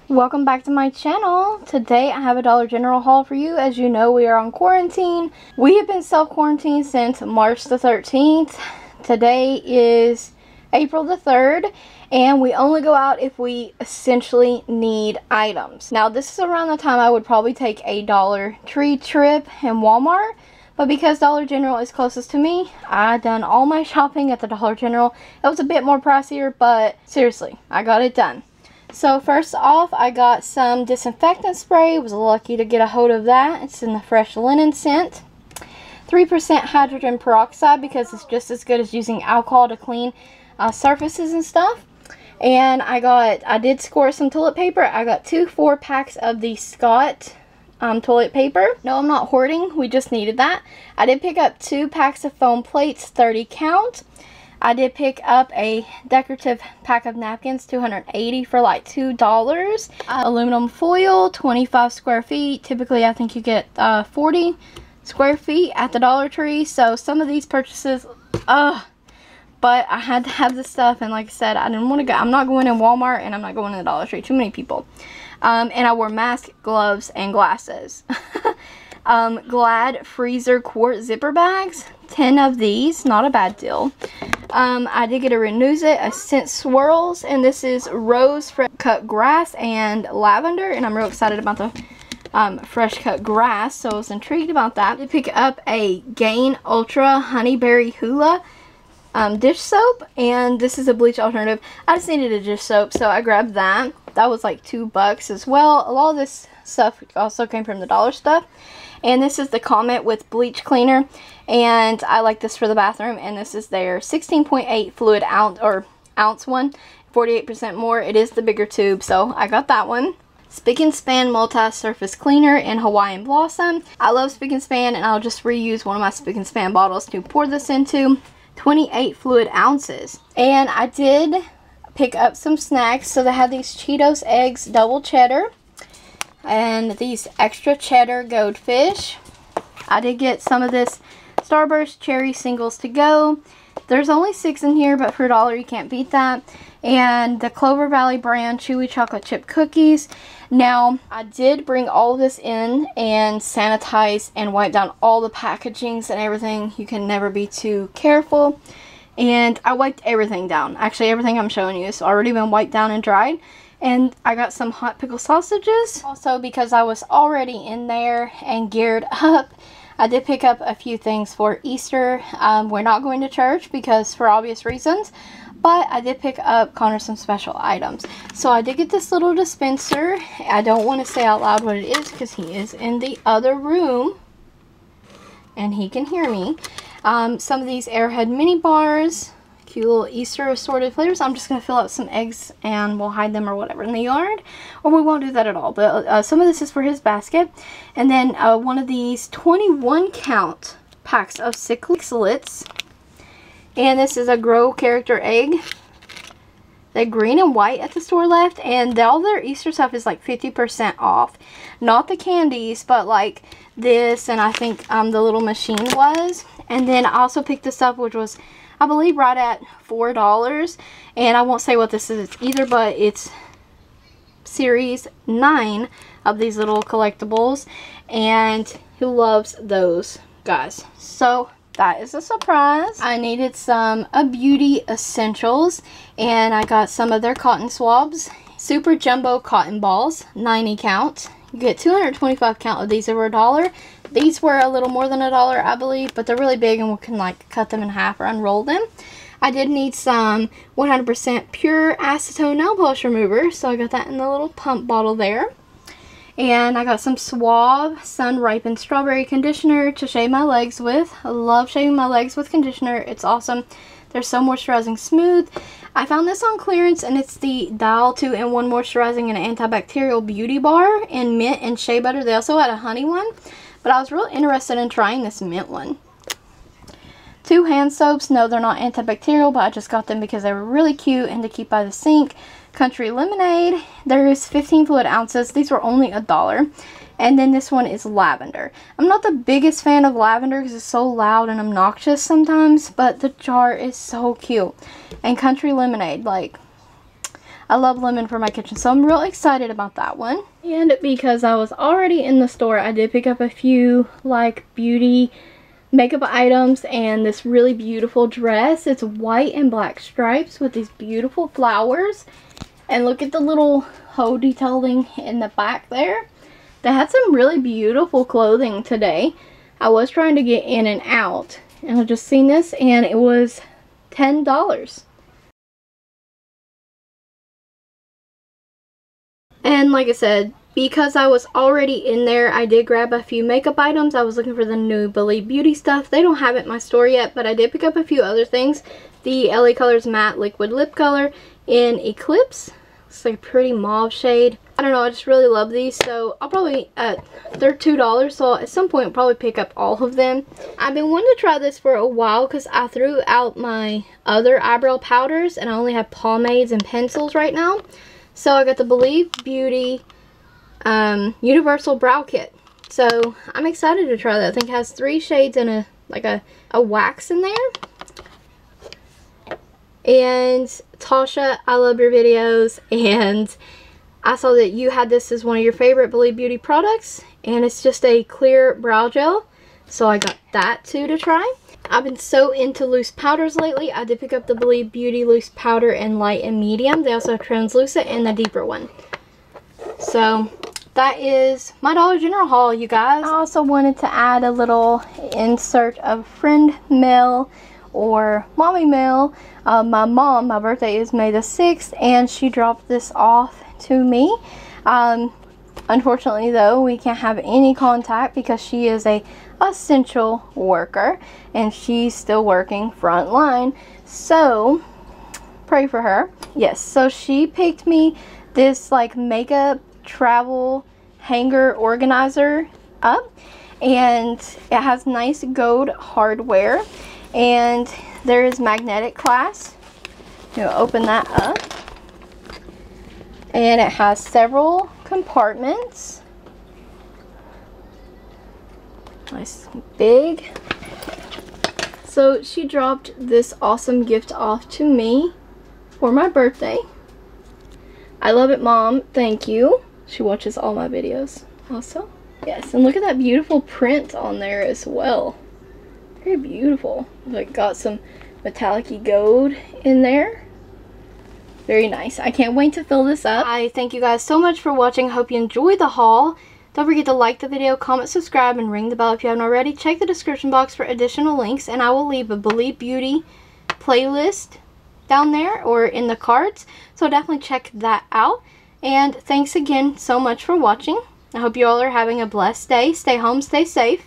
Welcome back to my channel. Today I have a Dollar General haul for you. As you know, we are on quarantine. We have been self-quarantined since March the 13th. Today is April the 3rd, and we only go out if we essentially need items. Now, this is around the time I would probably take a DollarTree trip in Walmart, but because Dollar General is closest to me, I done all my shopping at the Dollar General. It was a bit more pricier, but seriously, I got it done. So first off, I got some disinfectant spray. Was lucky to get a hold of that. It's in the fresh linen scent. 3% hydrogen peroxide because it's just as good as using alcohol to clean surfaces and stuff. And I did score some toilet paper. I got 2 4-packs of the Scott toilet paper. No, I'm not hoarding. We just needed that. I did pick up 2 packs of foam plates, 30 count. I did pick up a decorative pack of napkins, 280 for like $2. Aluminum foil, 25 square feet. Typically, I think you get 40 square feet at the Dollar Tree. So some of these purchases, but I had to have this stuff. And like I said, I didn't want to go. I'm not going in Walmart and I'm not going to the Dollar Tree. Too many people. And I wore masks, gloves, and glasses. Glad freezer quart zipper bags, 10 of these, not a bad deal. I did get a Renews It, a scent swirls, and this is rose, fresh cut grass, and lavender, and I'm real excited about the fresh cut grass, so I was intrigued about that. I did pick up a Gain Ultra Honeyberry Hula dish soap, and this is a bleach alternative. I just needed a dish soap, so I grabbed that. That was like $2 as well. A lot of this stuff also came from the dollar stuff. And this is the Comet with Bleach Cleaner, and I like this for the bathroom. And this is their 16.8 fluid ounce one, 48% more. It is the bigger tube, so I got that one. Spick and Span multi-surface cleaner in Hawaiian Blossom. I love Spick and Span, and I'll just reuse one of my Spick and Span bottles to pour this into. 28 fluid ounces. And I did pick up some snacks. So they have these Cheetos eggs double cheddar and these extra cheddar goldfish. I did get some of this Starburst cherry singles to go. There's only 6 in here, but for $1 you can't beat that. And the Clover Valley brand chewy chocolate chip cookies. Now, I did bring all of this in and sanitize and wipe down all the packagings and everything. You can never be too careful. And I wiped everything down. Actually, everything I'm showing you has already been wiped down and dried. And I got some hot pickle sausages. Also, because I was already in there and geared up, I did pick up a few things for Easter. We're not going to church because for obvious reasons. But I did pick up Connor some special items. So I did get this little dispenser. I don't want to say out loud what it is because he is in the other room. And he can hear me. Some of these Airhead mini bars. Cute little Easter assorted flavors. I'm just going to fill out some eggs and we'll hide them or whatever in the yard. Or we won't do that at all. But some of this is for his basket. And then one of these 21 count packs of Eclipse. And this is a Grow Character egg. They're green and white at the store left. And all their Easter stuff is like 50% off. Not the candies, but like this. And I think the little machine was. And then I also picked this up, which was, I believe, right at $4. And I won't say what this is either, but it's series 9 of these little collectibles. And who loves those, guys? So that is a surprise. I needed some beauty essentials, and I got some of their cotton swabs. Super jumbo cotton balls, 90 count. You get 225 count of these over $1. These were a little more than $1, I believe, but they're really big and we can like cut them in half or unroll them. I did need some 100% pure acetone nail polish remover, so I got that in the little pump bottle there. And I got some Suave Sun Ripened Strawberry Conditioner to shave my legs with. I love shaving my legs with conditioner. It's awesome. They're so moisturizing smooth. I found this on clearance, and it's the Dial 2-in-1 Moisturizing and Antibacterial Beauty Bar in mint and shea butter. They also had a honey one, but I was real interested in trying this mint one. 2 hand soaps. No, they're not antibacterial, but I just got them because they were really cute and to keep by the sink. Country Lemonade. There's 15 fluid ounces. These were only $1. And then this one is lavender. I'm not the biggest fan of lavender because it's so loud and obnoxious sometimes, but the jar is so cute. And Country Lemonade, like, I love lemon for my kitchen, so I'm real excited about that one. And because I was already in the store, I did pick up a few like beauty makeup items and this really beautiful dress. It's white and black stripes with these beautiful flowers. And look at the little hoe detailing in the back there. They had some really beautiful clothing today. I was trying to get in and out, and I just seen this and it was $10. And like I said, because I was already in there, I did grab a few makeup items. I was looking for the new Believe Beauty stuff. They don't have it in my store yet, but I did pick up a few other things. The LA Colors Matte Liquid Lip Color in Eclipse. It's like a pretty mauve shade. I don't know, I just really love these, so I'll probably, they're $2, so at some point I'll probably pick up all of them. I've been wanting to try this for a while because I threw out my other eyebrow powders and I only have pomades and pencils right now. So I got the Believe Beauty Universal Brow Kit. So I'm excited to try that. I think it has 3 shades and a wax in there. And Tasha, I love your videos, and I saw that you had this as one of your favorite Believe Beauty products, and it's just a clear brow gel, so I got that too to try. I've been so into loose powders lately. I did pick up the Believe Beauty loose powder in light and medium. They also have translucent and the deeper one. So that is my Dollar General haul, you guys. I also wanted to add a little insert of friend mail or mommy mail. My mom, my birthday is May the 6th, and she dropped this off to me. Unfortunately though, we can't have any contact because she is a essential worker and she's still working front line, so pray for her. Yes, so she picked me this like makeup travel hanger organizer up, and it has nice gold hardware, and there is magnetic clasp. You'll open that up, and it has several compartments. Nice big. So she dropped this awesome gift off to me for my birthday. I love it, Mom. Thank you. She watches all my videos also. Yes, and look at that beautiful print on there as well. Very beautiful. Like, got some metallic-y gold in there. Very nice. I can't wait to fill this up. I thank you guys so much for watching. I hope you enjoyed the haul. Don't forget to like the video, comment, subscribe, and ring the bell if you haven't already. Check the description box for additional links, and I will leave a Believe Beauty playlist down there or in the cards, so definitely check that out. And thanks again so much for watching. I hope you all are having a blessed day. Stay home, stay safe.